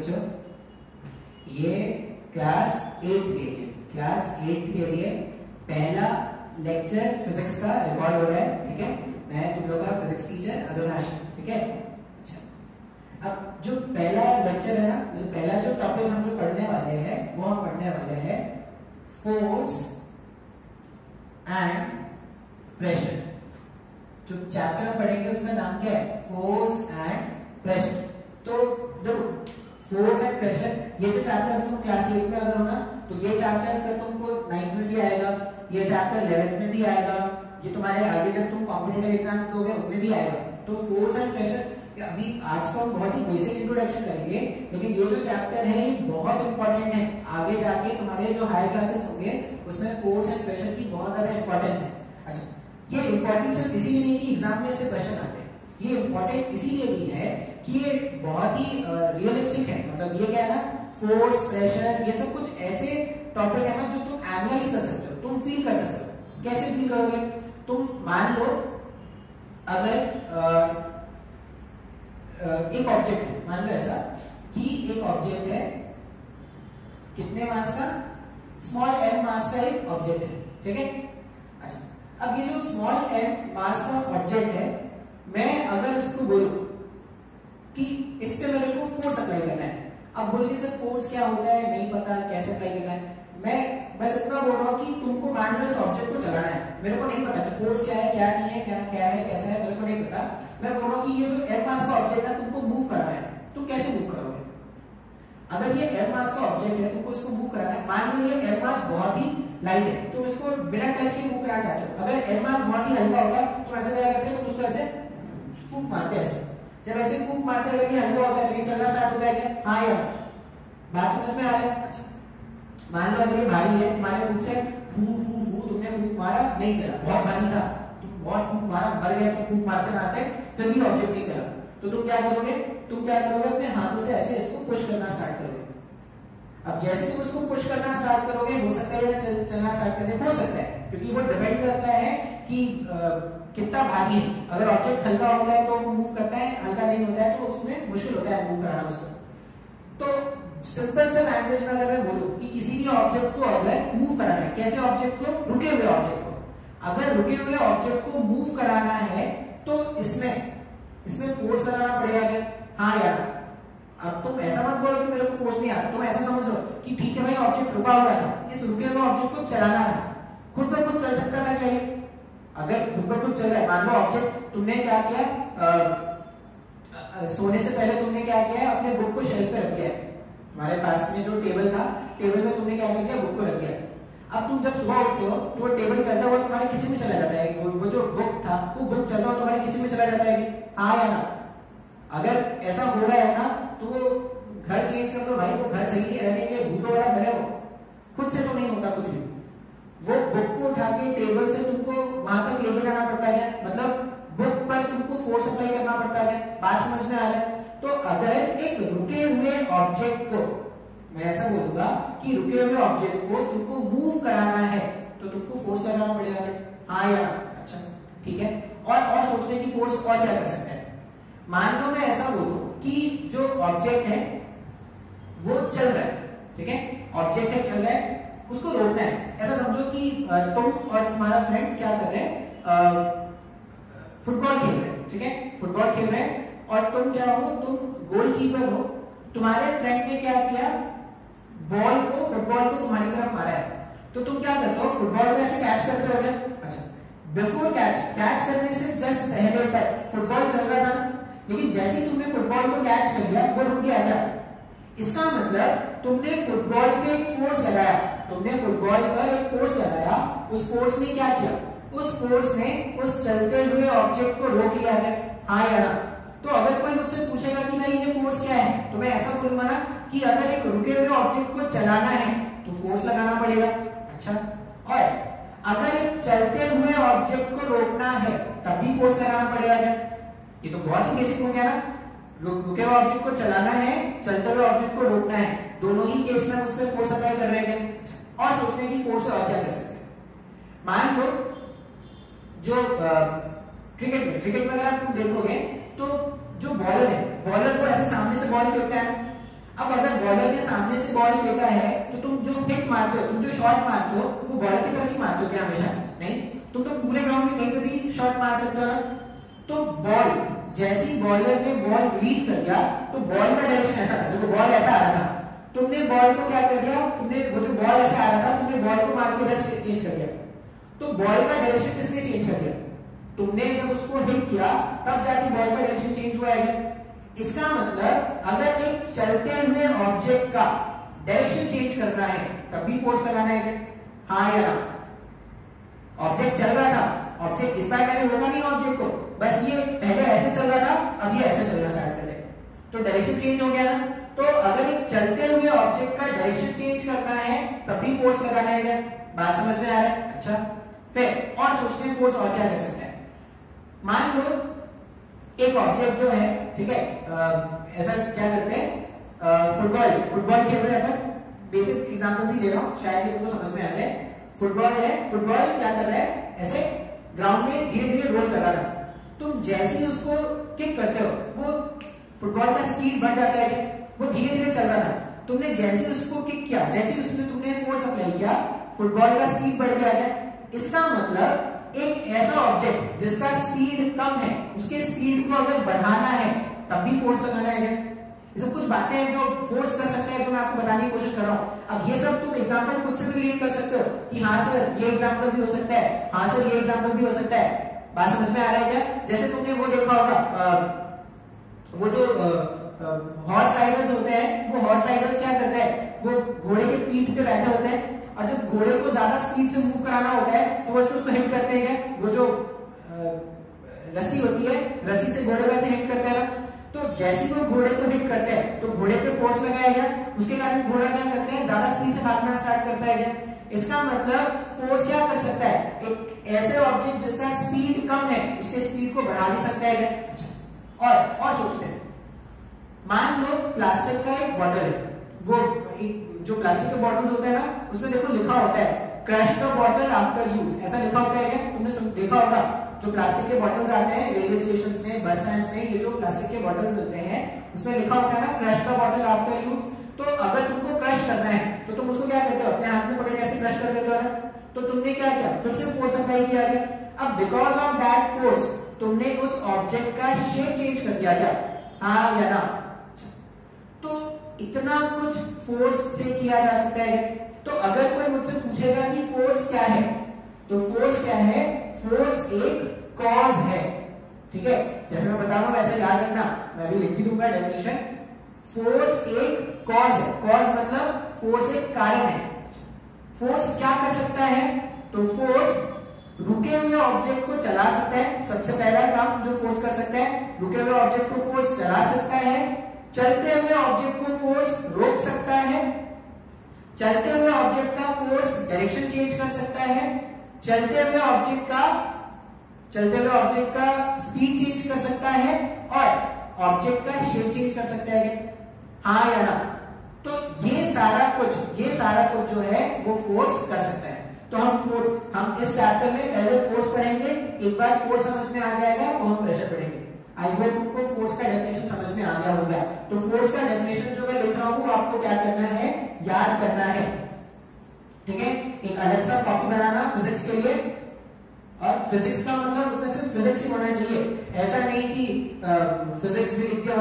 बच्चों, ये क्लास 8 के लिए पहला लेक्चर फिजिक्स का रिकॉर्ड हो रहा है, ठीक है। मैं तुम लोग का फिजिक्स टीचर अविनाश, ठीक है। अच्छा, अब जो पहला लेक्चर है ना, मतलब पहला जो टॉपिक हम जो पढ़ने वाले हैं वो हम पढ़ने वाले हैं फोर्स एंड प्रेशर। जो चैप्टर हम पढ़ेंगे उसका नाम क्या है, फोर्स एंड प्रेशर। तो देखो, फोर्स एंड प्रेशर, ये जो चैप्टर तुम क्लास 8 में अगर हो ना, तो ये चैप्टर फिर तुमको 9th में भी आएगा, ये चैप्टर 11th में भी आएगा, ये तुम्हारे आगे जब तुम कॉम्पिटिटिव एग्जाम्स दोगे उनमें भी आएगा। तो फोर्स एंड प्रेशर अभी आज तो हम बहुत ही बेसिक इंट्रोडक्शन करेंगे, लेकिन ये जो चैप्टर है ये बहुत इंपॉर्टेंट है। आगे जाके तुम्हारे जो हायर क्लासेस होंगे उसमें फोर्स एंड प्रेशर की बहुत ज्यादा इंपॉर्टेंस है। अच्छा, ये इंपॉर्टेंट सिर्फ इसीलिए नहीं कि एग्जाम में ऐसे क्वेश्चन आते हैं, ये इंपॉर्टेंट इसीलिए भी है कि ये बहुत ही रियलिस्टिक है। मतलब ये क्या है ना, फोर्स प्रेशर ये सब कुछ ऐसे टॉपिक है ना जो तुम एनालाइज कर सकते हो, तुम फील कर सकते हो। कैसे फील करोगे, तुम मान लो अगर एक ऑब्जेक्ट है, मान लो ऐसा कि एक ऑब्जेक्ट है, कितने मास का, स्मॉल m मास का एक ऑब्जेक्ट है, ठीक है। अच्छा, अब ये जो स्मॉल m मास का ऑब्जेक्ट है, मैं अगर इसको बोलूं कि इस पे मेरे को फोर्स अप्लाई करना है, अब बोलोगे सर फोर्स क्या होता है, नहीं पता कैसे अप्लाई करना है। मैं बस इतना बोल रहा हूं कि तुमको मान लो इस ऑब्जेक्ट को चलाना है, मेरे को नहीं पता कि फोर्स क्या है, क्या नहीं है, क्या है, कैसा है, मेरे को नहीं पता। मैं बोल रहा हूं कि ये जो m मास का ऑब्जेक्ट है तुमको मूव करना है, तुम कैसे मूव करोगे। अगर ये m मास का ऑब्जेक्ट है, तुमको इसको मूव करना है, मान लो ये m मास बहुत ही लाइट है, तुम इसको बिना टच के मूव करना चाहते हो। अगर m मास बहुत ही हल्का होगा तो ऐसे क्या करते हो, तुम उसको ऐसे फूंक मारते हैं ऐसे। जब ऐसे फूंक मारते हैं ये हल्का होता है तो ये चलना स्टार्ट होता है क्या, हाँ यार, बात समझ में आ रही है। अच्छा, मान लो अगर ये भारी है, तुम्हारे फूंक से फू फू फू तुमने फूंक मारा, नहीं चला, बहुत भारी था, तुम बहुत फूंक मारा, मर गया, तो फूंक मारते मारते फिर भी ऑब्जेक्ट नहीं चला, तो तुम क्या करोगे, अपने हाथों से ऐसे इसको पुश करना स्टार्ट करोगे। अब जैसे तुम इसको पुश करना स्टार्ट करोगे, हो सकता है या चलना स्टार्ट करने हो सकता है, क्योंकि वो डिपेंड करता है कि कितना भारी है। अगर ऑब्जेक्ट हल्का होता है तो वो मूव करता है, हल्का नहीं होता है तो उसमें मुश्किल होता है मूव कराना उसको। तो सिंपल सा लैंग्वेज में अगर मैं बोलूं कि किसी भी ऑब्जेक्ट को अगर मूव कराना है, कैसे ऑब्जेक्ट को, रुके हुए ऑब्जेक्ट को, अगर रुके हुए ऑब्जेक्ट को मूव कराना है तो इसमें फोर्स लगाना पड़ेगा क्या, हाँ यार। अब तुम ऐसा मत बोलो कि मेरे को फोर्स नहीं आता, तुम ऐसा समझ लो कि ठीक है भाई ऑब्जेक्ट रुका हुआ था, इस रुके हुए ऑब्जेक्ट को चलाना था, खुद ब खुद चल सकता था क्या ये। अगर खुद ब खुद चल रहा है, मान लो ऑब्जेक्ट तुमने क्या किया, सोने से पहले तुमने क्या किया है, अपने बुक को शेल्फ पे रख दिया है। हमारे पास में जो टेबल था, टेबल में तुमने क्या कर दिया, बुक को रख दिया। अब तुम जब सुबह उठते हो तो वो टेबल चलता हुआ तुम्हारे किचन में चला जाता है, वो जो बुक था वो बुक चलता हुआ तुम्हारे किचन में चला जाता है, हाँ या ना। अगर ऐसा हो रहा है ना तो घर चेंज कर लो भाई, वो घर सही है, रहने के लिए भूतों वाला घर है, वो खुद से तो नहीं होता कुछ भी। वो बुक को उठा के टेबल से तुमको वहां तक लेके जाना पड़ता है, मतलब बुक पर तुमको फोर्स अप्लाई करना पड़ता है। बात समझ में आ रहा है। तो अगर एक रुके हुए ऑब्जेक्ट को, मैं ऐसा बोलूंगा कि रुके हुए ऑब्जेक्ट को तुमको मूव कराना है तो तुमको फोर्स लगाना पड़ेगा, हाँ या। अच्छा ठीक है, और सोचते हैं कि फोर्स और क्या कर सकते हैं। मान लो मैं ऐसा बोलूं कि जो ऑब्जेक्ट है वो चल रहा है, ठीक है, ऑब्जेक्ट है चल रहा है, उसको रोकना है। ऐसा समझो कि तुम और तुम्हारा फ्रेंड क्या कर रहे हैं, फुटबॉल खेल रहे हैं, ठीक है, फुटबॉल खेल रहे हैं और तुम क्या हो, तुम गोलकीपर हो। तुम्हारे फ्रेंड ने क्या किया, फुटबॉल को तुम्हारी तरफ मारा है, तो तुम क्या करते हो, फुटबॉल को ऐसे कैच करते हो क्या। अच्छा, बिफोर कैच करने से जस्ट पहले तक फुटबॉल चल रहा था, लेकिन जैसे ही तुमने फुटबॉल को कैच कर लिया वो रुक गया क्या। इसका मतलब तुमने फुटबॉल पे एक फोर्स लगाया, तुमने फुटबॉल पर एक फोर्स लगाया, उस फोर्स ने क्या किया, उस फोर्स ने उस चलते हुए ऑब्जेक्ट को रोक लिया है, हाँ या ना। तो अगर कोई मुझसे पूछेगा कि भाई ये फोर्स क्या है, तो मैं ऐसा बोलूंगा ना कि अगर एक रुके हुए ऑब्जेक्ट को चलाना है तो फोर्स लगाना पड़ेगा। अच्छा, और अगर एक चलते हुए ऑब्जेक्ट को रोकना है तब भी फोर्स लगाना पड़ेगा क्या। ये तो बहुत ही बेसिक हो गया ना, रुके हुए ऑब्जेक्ट को चलाना है, चलते हुए ऑब्जेक्ट को रोकना है, दोनों ही केस में उस पर फोर्स अप्लाई कर रहे हैं। और सोचते हैं कि फोर्स और क्या कर सकते हैं। मान लो जो क्रिकेट में अगर आप तुम देखोगे तो जो बॉलर है, बॉलर को ऐसे सामने से बॉल फेंकता है, अब अगर बॉलर ने सामने से बॉल फेंका है तो तुम जो हिट मारते हो, तुम जो शॉट मारते हो वो बॉलर की तरफ ही मारते हो क्या हमेशा? नहीं, तुम तो पूरे ग्राउंड में कहीं पे भी शॉट मार सकते हो ना। तो बॉल जैसे ही बॉलर ने बॉल रिलीज कर दिया तो बॉल का डायरेक्शन ऐसा था, देखो बॉल ऐसा आ रहा था, तुमने बॉल को क्या कर दिया, तुमने वो जो बॉल ऐसा आ रहा था तुमने बॉल को मार के इधर चेंज कर दिया। तो बॉल का डायरेक्शन किसने चेंज कर दिया? तुमने जब उसको हिट किया तब जाके बॉल का डायरेक्शन चेंज हुआ है। इसका मतलब अगर एक चलते हुए ऑब्जेक्ट का डायरेक्शन चेंज करना है तब भी फोर्स लगाना है, हाँ या ना? ऑब्जेक्ट चल रहा था, ऑब्जेक्ट इस बार मैंने रोका नहीं ऑब्जेक्ट को, बस ये पहले ऐसे चल रहा था अब ये ऐसे चलना स्टार्ट कर देगा, तो डायरेक्शन चेंज हो गया ना। तो अगर एक चलते हुए ऑब्जेक्ट का डायरेक्शन चेंज करना है तब भी फोर्स लगाना है। बात समझ में आ रहा है? अच्छा, फिर और सोचते हैं फोर्स और क्या कर सकता है। मान लो एक ऑब्जेक्ट जो है, ठीक है, ऐसा क्या करते हैं, फुटबॉल खेल रहे हैं अपन, बेसिक एग्जांपल्स ही दे रहा हूं शायद ये तुमको समझ में आ जाए। फुटबॉल है, फुटबॉल क्या कर रहा है, ऐसे ग्राउंड में धीरे धीरे रोल कर रहा था, तुम जैसे ही उसको किक करते हो वो फुटबॉल का स्पीड बढ़ जाता है, वो धीरे धीरे चल रहा था, तुमने जैसे उसको किक किया, जैसे उसमें तुमने फोर्स अप्लाई किया, फुटबॉल का स्पीड बढ़ गया है। इसका मतलब एक ऐसा ऑब्जेक्ट जिसका स्पीड कम है उसके स्पीड को अगर बढ़ाना है तब भी फोर्स लगाना है। ये सब कुछ बातें हैं जो फोर्स कर सकते हैं, जो मैं आपको बताने की कोशिश कर रहा हूं। अब ये सब तुम एग्जांपल खुद से भी रिलेट कर सकते हो कि हाँ सर ये एग्जांपल भी हो सकता है, हाँ सर ये एग्जांपल भी हो सकता है। बात समझ में आ रहा है क्या? जैसे तुमने वो देखा होगा, वो जो हॉर्स राइडर्स होते हैं, वो हॉर्स राइडर्स क्या करते हैं, वो घोड़े के पीठ पे बैठे होते हैं और जब घोड़े को ज्यादा स्पीड से मूव कराना होता है तो वो उसको हिट करते हैं। वो जो रस्सी होती है, रस्सी से घोड़े को ऐसे हिट करते हैं। तो जैसे ही वो घोड़े को हिट करते हैं तो घोड़े पे फोर्स लगाया गया, उसके कारण घोड़ा क्या करते हैं, ज्यादा स्पीड से भागना स्टार्ट करता है। इसका मतलब फोर्स क्या कर सकता है, एक ऐसे ऑब्जेक्ट जिसका स्पीड कम है उसके स्पीड को बढ़ा भी सकता है। और सोचते हैं, मान लो प्लास्टिक का एक बॉटल है, वो जो प्लास्टिक के बॉटल्स होते हैं ना उसमें देखो लिखा होता है crush the bottle after use, ऐसा लिखा होता है क्या? तुमने देखा होगा जो प्लास्टिक के बॉटल्स आते हैं रेलवे स्टेशन में, बस स्टैंड में, ये जो प्लास्टिक के बॉटल्स मिलते हैं उसमें लिखा होता है ना crush the bottle after use. तो अगर तुमको क्रश करना है तो तुम उसको क्या करते हो, अपने हाथ में पकड़ के ऐसे क्रश कर देते हो ना। तो तुमने क्या किया, फिर से फोर्स अप्लाई किया गया। अब बिकॉज ऑफ दैट फोर्स तुमने उस ऑब्जेक्ट का शेप चेंज कर दिया क्या, हाँ या ना? तो इतना कुछ फोर्स से किया जा सकता है। तो अगर कोई मुझसे पूछेगा कि फोर्स क्या है, तो फोर्स क्या है, फोर्स एक कॉज है, ठीक है, जैसे मैं बता रहा हूं वैसे याद रखना, मैं भी लिख भी दूंगा डेफिनेशन। फोर्स एक कॉज है, कॉज मतलब फोर्स एक कारण है। फोर्स क्या कर सकता है, तो फोर्स रुके हुए ऑब्जेक्ट को चला सकता है, सबसे पहला काम जो फोर्स कर सकता है, रुके हुए ऑब्जेक्ट को फोर्स चला सकता है, चलते हुए ऑब्जेक्ट को फोर्स रोक सकता है, चलते हुए ऑब्जेक्ट का फोर्स डायरेक्शन चेंज कर सकता है, चलते हुए ऑब्जेक्ट का स्पीड चेंज कर सकता है और ऑब्जेक्ट का शेप चेंज कर सकता है, हाँ या ना? तो ये सारा कुछ जो है वो फोर्स कर सकता है। तो हम इस चैप्टर में पहले फोर्स पढ़ेंगे, एक बार फोर्स समझ में आ जाएगा तो हम प्रेशर पढ़ेंगे। आई होप तुमको फोर्स का डेफिनेशन समझ में आ गया होगा। तो फोर्स का डेफिनेशन जो मैं लिख रहा हूं आपको क्या करना है, याद करना है, ठीक है। एक अलग सा कॉपी बनाना फिजिक्स के लिए, और फिजिक्स का मतलब उसमें सिर्फ फिजिक्स ही होना चाहिए, ऐसा नहीं कि फिजिक्स भी लिख दिया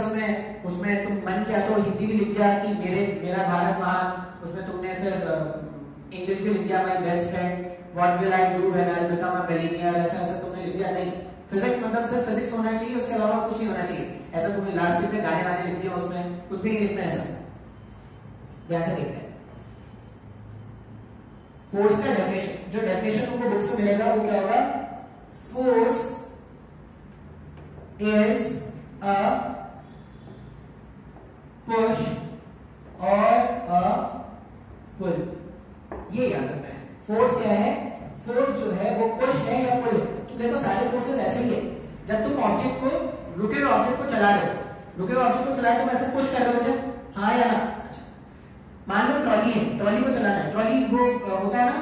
उसमें तुम मन किया तो हिंदी भी लिख दिया कि मेरा भारत महान, उसमें तुमने फिर इंग्लिश भी लिख दिया my best friend, what will I do when I become a millionaire, ऐसा तुमने लिख दिया। नहीं, फिजिक्स मतलब सिर्फ फिजिक्स होना चाहिए, उसके अलावा कुछ नहीं होना चाहिए। ऐसा तुमने लास्ट में गाने वाने लिख दिया, उसमें कुछ भी नहीं लिखना, ऐसा ध्यान से देखते हैं। फोर्स का डेफिनेशन, जो डेफिनेशन तुमको बुक्स में मिलेगा वो क्या होगा, फोर्स इज अ पुश और अ पुल, ये याद रखना है। फोर्स क्या है, फोर्स जो है वो पुश है या पुल है। तो देखो सारे फोर्सेस ऐसे ही है, जब तुम ऑब्जेक्ट को, रुके हुए ऑब्जेक्ट को चला रहे हो, रुके हुए ऑब्जेक्ट को चला रहे हो, तुम ऐसे पुश कर रहे हो, हाँ या ना? मान लो ट्रॉली है, ट्रॉली को चलाना है, ट्रॉली वो होता है ना,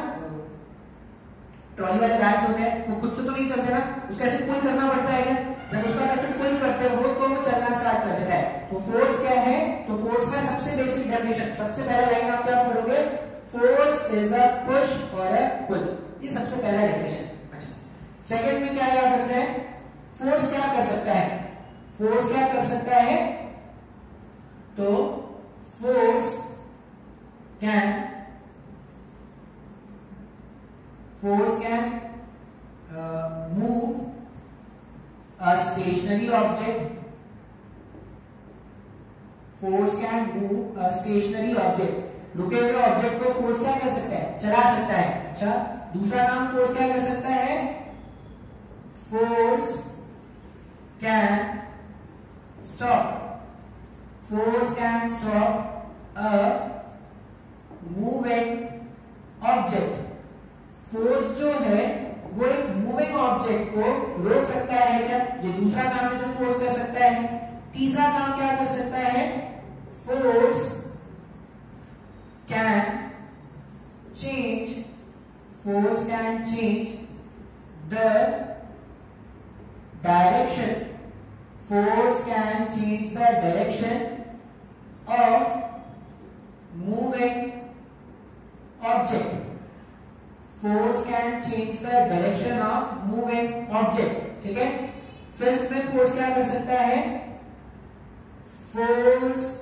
ट्रॉली वाले बैग्स होते हैं, वो खुद से तो नहीं चलते ना, उसको ऐसे पुल करना पड़ता है क्या? जब उसका ऐसे पुल करते हो तो वो चलना स्टार्ट कर देता है। तो फोर्स क्या है, तो फोर्स का सबसे बेसिक डेफिनेशन, सबसे पहला लाइन आप क्या पढ़ोगे, फोर्स इज अ पुश और अ पुल, ये सबसे पहला डेफिनेशन। अच्छा, सेकंड में क्या याद रखना है, फोर्स क्या कर सकता है, फोर्स क्या कर सकता है, तो force can move a stationary object, force can move a stationary object, रुके हुए ऑब्जेक्ट को फोर्स क्या कर सकता है, चला सकता है। अच्छा, दूसरा काम फोर्स क्या कर सकता है, force can stop, force can stop a moving object, force जो है वो एक मूविंग ऑब्जेक्ट को रोक सकता है क्या, ये दूसरा काम है जो फोर्स कर सकता है। तीसरा काम क्या कर सकता है, force can change, force can change the direction, force can change the direction of moving object, force can change the direction of moving object. ठीक है, फिफ्थ में फोर्स क्या कर सकता है, force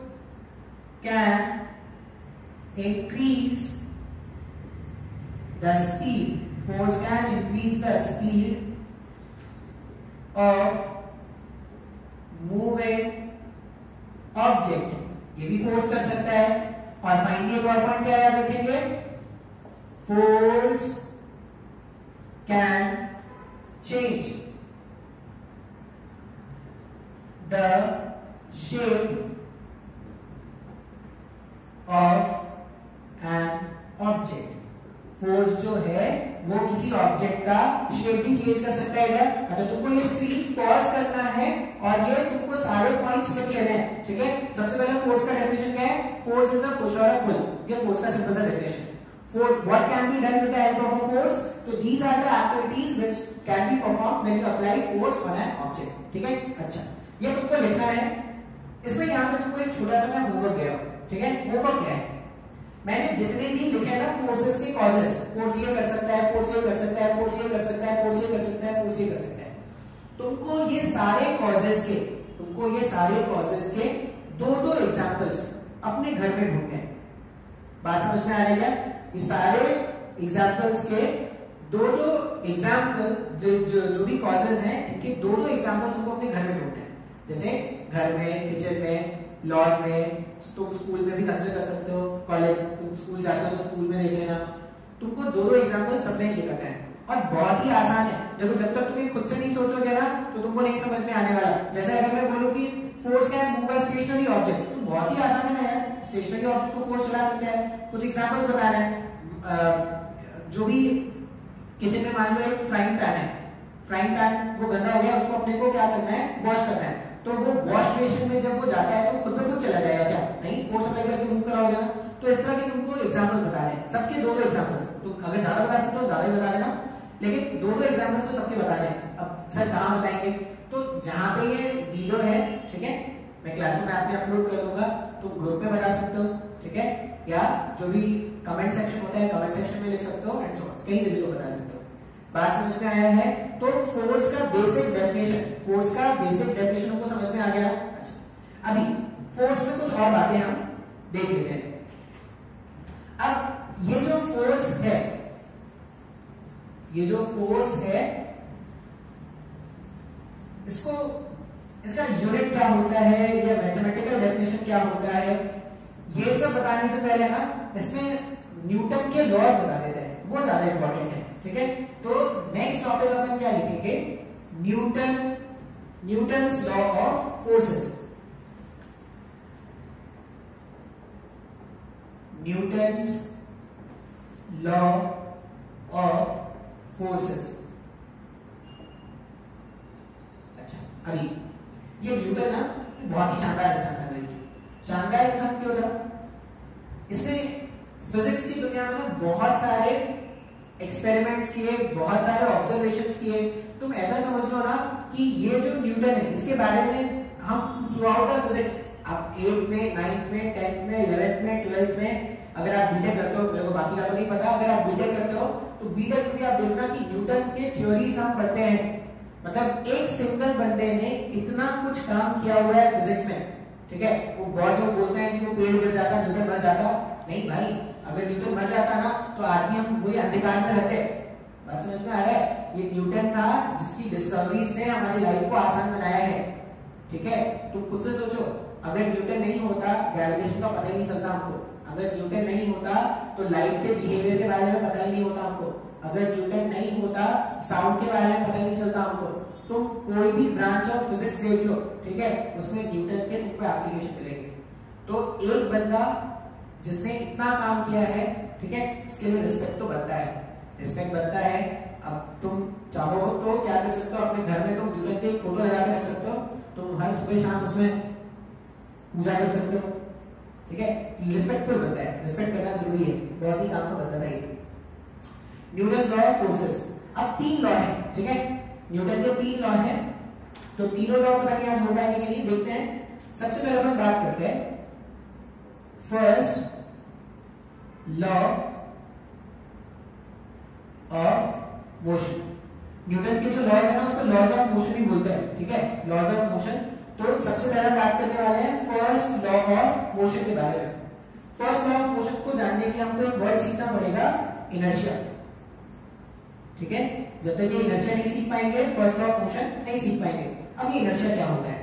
can increase the speed, force can increase the speed of moving object, ये भी force कर सकता है। और फाइनली एक और पॉइंट क्या याद रखेंगे, force can change the shape of an object, force जो है वो किसी ऑब्जेक्ट का शेप भी चेंज कर सकता है क्या। अच्छा, तुमको ये स्क्रीन पॉज करना है और ये तुमको सारे पॉइंट्स लिख लेने हैं। ठीक है, सबसे पहले फोर्स का डेफिनेशन क्या है, फोर्स इज अ पुश और अ पुल, ये फोर्स का सिंपल सा definition. What can be done with the help of a force? So these are the activities which can be performed when you apply force on an object. ठीक है, अच्छा ये तुमको लिखना है। इसमें यहाँ पे तुमको एक छोटा सा मैं होमवर्क दे रहा हूँ। ठीक है, होमवर्क क्या है, मैंने जितने भी लिखे ना फोर्सेस के कॉजेस, फोर्स ये कर सकता है, फोर्स ये कर सकता है, फोर्स ये कर सकता है, फोर्स ये कर सकता है, फोर्स ये कर सकता है, तुमको ये सारे कॉजेस के, तुमको ये सारे कॉजेस के दो दो एग्जांपल्स अपने घर में ढूंढने हैं। बात समझ में आ रही है, ये सारे एग्जांपल्स के दो दो एग्जांपल जो भी कॉजेज हैं इनके दो दो एग्जांपल्स तुमको अपने घर में ढूंढने हैं। जैसे घर में, किचन में, लॉन में, तुम स्कूल में भी कंसिडर कर सकते हो, कॉलेज तुम स्कूल जाते हो तो स्कूल में देख लेना। तुमको दो दो एग्जांपल सब में ये करना है और बहुत ही आसान है। देखो जब तक तुम खुद से नहीं सोचोगे ना तो तुमको नहीं समझ में आने वाला। जैसे अगर मैं बोलूं कि force can move a stationary object, तो बहुत ही आसान है ना यार, स्टेशनरी ऑब्जेक्ट को फोर्स चला सकते हैं। कुछ एग्जांपल्स बता रहे हैं, जो भी किचन में मान लो एक फ्राइंग पैन है, फ्राइंग पैन वो गंदा हो गया, उसको अपने को क्या करना है, वॉश करना है। तो वो वॉश बेसिन में जब वो जाता है तो खुद ब खुद चला जाएगा क्या, नहीं, फोर्स अप्लाई करके मूव कराओगे ना। तो इस तरह के तुमको एग्जांपल्स बता रहे हैं, सबके दो दो एग्जांपल्स। तो अगर ज्यादा बता सकते हो ज्यादा ही बता देना, लेकिन दो दो एग्जांपल्स तो सबके बता रहे हैं। अब सर कहां बताएंगे, तो जहां पे ये वीडियो है, ठीक है, मैं क्लासरूम ऐप में अपलोड कर दूंगा, तो ग्रुप में बता सकते हो, ठीक है, या जो भी कमेंट सेक्शन होता है कमेंट सेक्शन में लिख सकते हो, एंड सो ऑन, कहीं भी बता सकते हो। बात समझ में आया है, तो फोर्स का बेसिक डेफिनेशन, फोर्स का बेसिक डेफिनेशन को समझ में आ गया। अच्छा, अभी फोर्स में कुछ और बातें हम देख लेते हैं। अब ये जो फोर्स है, ये जो फोर्स है, इसको, इसका यूनिट क्या होता है या मैथमेटिकल डेफिनेशन क्या होता है, ये सब बताने से पहले ना इसमें न्यूटन के लॉज बता देते हैं, वो ज्यादा इंपॉर्टेंट है। ठीक है, तो नेक्स्ट टॉपिक अपन क्या लिखेंगे, Newton's law of forces, Newton's law of forces. अच्छा, अभी ये न्यूटन ना बहुत ही शानदार इंसान था भाई, शानदार इंसान क्यों था, इसने फिजिक्स की दुनिया में ना बहुत सारे एक्सपेरिमेंट्स किए, बहुत सारे ऑब्जर्वेशंस किए। तुम ऐसा समझ लो ना कि ये जो न्यूटन है इसके बारे में हम थ्रू आउट द फिजिक्स आप 8th में, 9th में, 10th में, 11th में, 12th में, अगर आप बीटेक करते हो, मेरे को बाकी का तो नहीं पता, अगर आप बीटेक करते हो तो बीटेक में भी आप देखना कि न्यूटन के थ्योरीज हम पढ़ते हैं। मतलब एक सिंगल बंदे ने इतना कुछ काम किया हुआ है फिजिक्स में, ठीक है। वो बहुत लोग बोलते हैं कि वो पेड़ गिर जाता, न्यूटन मर जाता। नहीं भाई, अगर न्यूटन मर जाता ना तो आज भी हम वही अंधकार में रहते। बात समझ में आ रहा है? ये न्यूटन था जिसकी डिस्कवरीज ने हमारी लाइफ को आसान बनाया है, ठीक है। तुम खुद से सोचो, अगर न्यूटन नहीं होता ग्रेविटेशन का पता ही नहीं चलता हमको, अगर न्यूटन नहीं होता तो लाइट के बिहेवियर के बारे में पता ही नहीं होता हमको, अगर न्यूटन नहीं होता साउंड के बारे में पता ही नहीं चलता हमको। तुम कोई भी ब्रांच ऑफ फिजिक्स देख लो, ठीक है, उसमें न्यूटन के तुमको एप्लीकेशन मिलेंगे। तो एक बंदा जिसने इतना काम किया है, ठीक है, इसके लिए रिस्पेक्ट तो बनता है, रिस्पेक्ट बनता है। अब तुम चाहो तो क्या कर सकते हो, अपने घर में तुम न्यूटन की फोटो लगा के रख सकते हो, तुम हर सुबह शाम उसमें पूजा कर सकते हो, ठीक है। रिस्पेक्टफुल बनता है, रिस्पेक्ट करना जरूरी है, बहुत ही काम का बनता था ये। Newton's law of forces. अब 3 लॉ है, ठीक है, न्यूटन के 3 लॉ है, तो तीनों लॉ पता नहीं आज हो पाएंगे कि नहीं, देखते हैं। सबसे पहले अपन बात करते हैं first law of motion. Newton के जो लॉज है ना उसको लॉज ऑफ मोशन भी बोलते हैं, ठीक है, लॉज ऑफ मोशन। तो सबसे पहले बात करने वाले हैं फर्स्ट लॉ ऑफ मोशन के बारे में। फर्स्ट लॉ ऑफ मोशन को जानने के लिए हमको एक वर्ड सीखना पड़ेगा, इनर्शिया, ठीक है। जब तक ये इनर्शिया नहीं सीख पाएंगे फर्स्ट लॉ ऑफ मोशन नहीं सीख पाएंगे। अब ये इनर्शिया क्या होता है,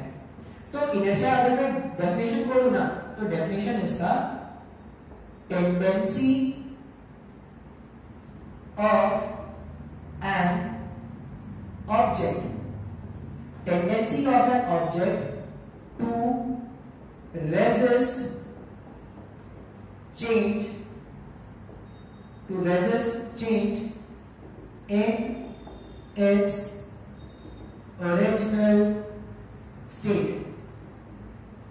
तो इनर्शिया अगर मैं डेफिनेशन बोलूं ना तो डेफिनेशन इसका tendency of an object, tendency of an object to resist change, in its original state,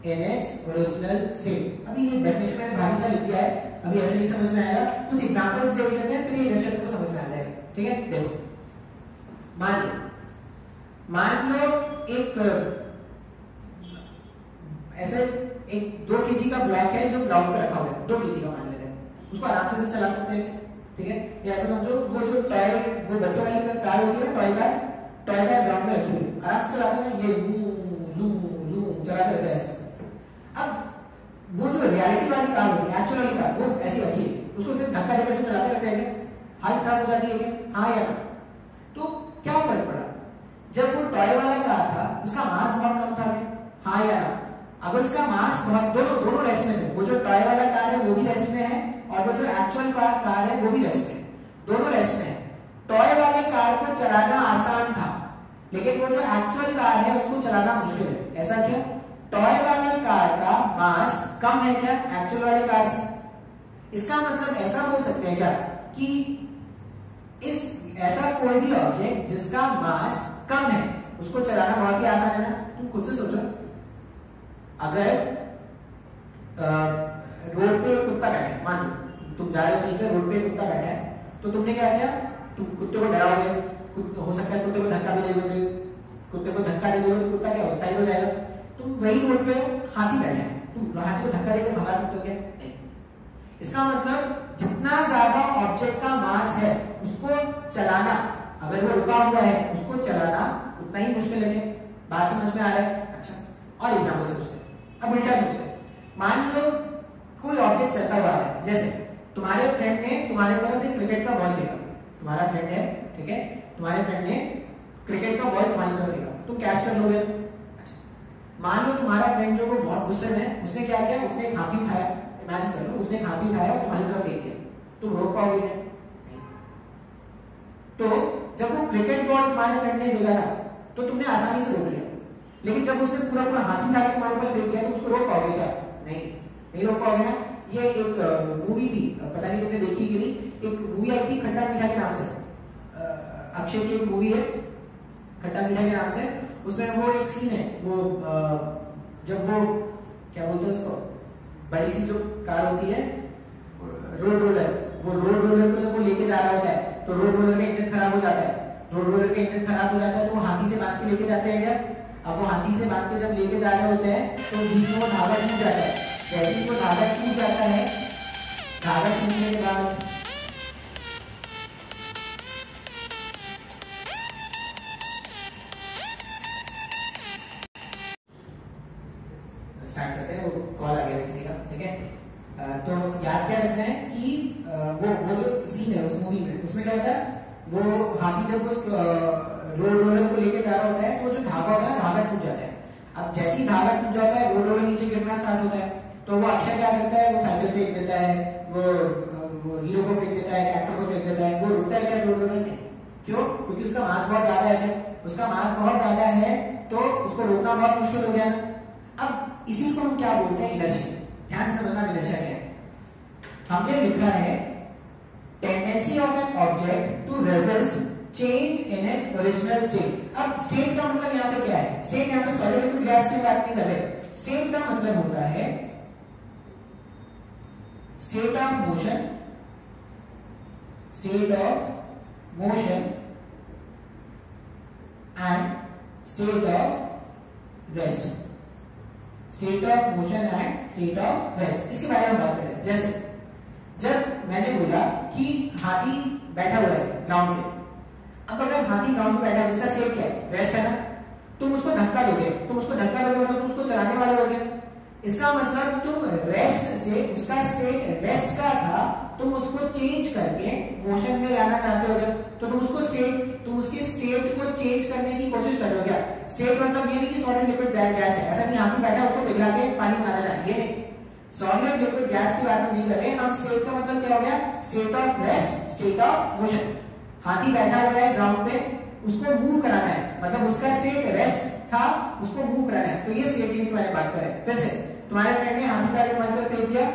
in its original state। अभी ये डेफिनेशन मैंने भारी सा लिख दिया है, अभी ऐसे नहीं समझ में आएगा, कुछ एग्जांपल्स देख लेते हैं, फिर ये इनर्शिया को समझ में आ जाएगा, ठीक है। देखो, मान लो एक ऐसे एक 2 kg का ब्लॉक है जो ग्राउंड पे रखा हुआ है, 2 kg का मान लेते हैं, उसको आराम से चला सकते हैं, ठीक है। या ऐसा समझो वो जो टॉय, वो बच्चों वाली कार होती है ना, टॉय कार ग्राउंड पे रखी हुई, आराम से चलाते हैं, ये चलाते रहते हैं ऐसे। अब वो जो रियलिटी वाली कार होती है, एक्चुअल वाली कार, वो ऐसी रखी है, उसको सिर्फ धक्का देकर से चलाते रहते हैं, हालत खराब हो जाती है, हाँ या ना। तो क्या फर्क पड़ा, जब वो टॉय वाला कार था उसका मास बहुत कम था, हाँ या ना। अगर उसका मास बहुत, दोनों रेस्ट में थे, वो जो टॉय वाला कार है वो भी रेस्ट में है और वो जो एक्चुअल कार है वो भी रेस्ट में, दोनों रेस्ट में है। टॉय वाले कार को चलाना आसान था, लेकिन वो जो एक्चुअल कार है उसको चलाना मुश्किल है। ऐसा क्यों? टॉय वाली कार का मास कम है क्या एक्चुअल वाली कार से? इसका मतलब ऐसा बोल सकते हैं क्या कि इस ऐसा कोई भी ऑब्जेक्ट जिसका मास कम है उसको चलाना बहुत ही आसान है ना। तुम खुद से सोचो, अगर रोड पे कुत्ता बैठा है, मान लो तुम जा रहे हो कहीं पे, रोड पे कुत्ता बैठा है, तो तुमने क्या किया, तुम कुत्ते को डराओगे, हो सकता है कुत्ते को धक्का भी दे दोगे, कुत्ते को धक्का दे दोगे तो कुत्ता क्या हो, साइड हो जाएगा। तुम वही रोड पे हाथी बैठा है, तुम हाथी को धक्का देकर भगा सकते हो क्या? नहीं। इसका मतलब जितना ज्यादा ऑब्जेक्ट का मास है उसको चलाना, अगर वो रुका हुआ है उसको चलाना उतना ही मुश्किल है। बात समझ में आ रहा है? अच्छा, और एग्जाम्पल सोचते हैं, अब उल्टा सोचते हैं। मान लो कोई ऑब्जेक्ट चलता हुआ है, जैसे तुम्हारे फ्रेंड ने तुम्हारे तरफ एक क्रिकेट का बॉल फेंका, तुम्हारा फ्रेंड है, ठीक है, तुम्हारे फ्रेंड ने क्रिकेट का बॉल तुम्हारी तरफ फेंका, तुम कैच कर लोगे। अच्छा, मान लो तुम्हारा फ्रेंड जो वो बहुत गुस्से में है, उसने क्या किया, उसने एक हाथी उठाया, इमेजिन कर लो, उसने एक हाथी उठाया और तुम्हारी तरफ फेंक दिया, तुम रोक पाओगे नहीं। तो जब वो क्रिकेट बॉल तुम्हारे फ्रेंड ने फेंका था तो तुमने आसानी से रोक लिया, लेकिन जब उसने पूरा पूरा हाथी उठा के तुम्हारे ऊपर फेंक दिया तो उसको रोक पाओगे क्या? नहीं रोक पाओगे ना। ये एक मूवी थी, पता नहीं तुमने देखी कि नहीं, एक मूवी आई थी खट्टा मीठा के नाम से, अक्षय की एक मूवी है खट्टा मीठा के नाम से। उसमें वो एक सीन है, वो जब वो क्या बोलते हैं उसको, बड़ी सी जो कार होती है रोड रोलर, वो रोड रोलर को जब वो लेके जा रहा होता है तो रोड रोलर का इंजन खराब हो जाता है, रोड रोलर का इंजन खराब हो जाता है तो वो हाथी से बांध के लेके जाते हैं क्या? अब वो हाथी से बांध के जब लेके जा रहे होते हैं तो बीच में वो धागा टूट जाता है। जैसे ही वो धागा टूट जाता है, धागा टूटने के बाद स्टार्ट करते हैं। वो कॉल आ गया किसी का, ठीक है। तो याद क्या रखना है कि वो जो सीन है उस मूवी में, उसमें क्या होता है, वो हाथी जब उस रोड रोलर को लेके जा रहा होता है तो वो जो धागा होता है धागा टूट जाता है। अब जैसे ही धागा टूट जाता है, रोड रोलर नीचे गिरना स्टार्ट होता है, तो वो अक्षय क्या करता है, वो साइकिल फेंक देता है, वो हीरो को फेंक देता है, कैरेक्टर को फेंक देता है। वो रुकता है क्या रोड रोलर में? क्यों? क्योंकि उसका मास बहुत ज्यादा है। उसका मास बहुत ज्यादा है तो उसको रोकना बहुत मुश्किल हो गया। अब इसी को हम क्या बोलते हैं? इनर्शिया। ध्यान से समझना इनर्शिया क्या है। हमने लिखा है tendency of an object to resist change in its original state. अब स्टेट का मतलब यहाँ पे क्या है? स्टेट यहाँ पे सॉलिड लिक्विड गैस की बात नहीं कर रहे। स्टेट का मतलब होता है state of motion, state of motion and state of rest. State of motion and state of rest, इसके बारे में बात करें। जैसे जब मैंने बोला कि हाथी बैठा हुआ है ग्राउंड पे, अब अगर हाथी ग्राउंड पे बैठा है उसका स्टेट क्या है? रेस्ट है ना। तुम उसको धक्का दोगे, मतलब तुम उसको चलाने वाले होगे। इसका मतलब तुम रेस्ट से, उसका स्टेट रेस्ट का था, तुम उसको चेंज करके मोशन में लाना चाहते हो। तो तुम उसकी स्टेट को चेंज करने की कोशिश कर रहे हो क्या? स्टेट मतलब ये नहीं कि सॉलिड लिक्विड गैस है, ऐसा नहीं हाथी बैठा उसको पिघला के पानी बना देना, ये नहीं। सॉलिड लिक्विड गैस की बात नहीं कर रहे हैं हम। स्टेट का मतलब क्या हो गया? State of rest, state of motion. हाथी बैठा हुआ है ग्राउंड पे, उसको मूव कराना है, मतलब उसका स्टेट रेस्ट था, उसको मूव कराना है, तो ये स्टेट चेंज की मैंने बात करें। फिर से तुम्हारे फ्रेंड ने हाथी का मारकर फेंक दिया,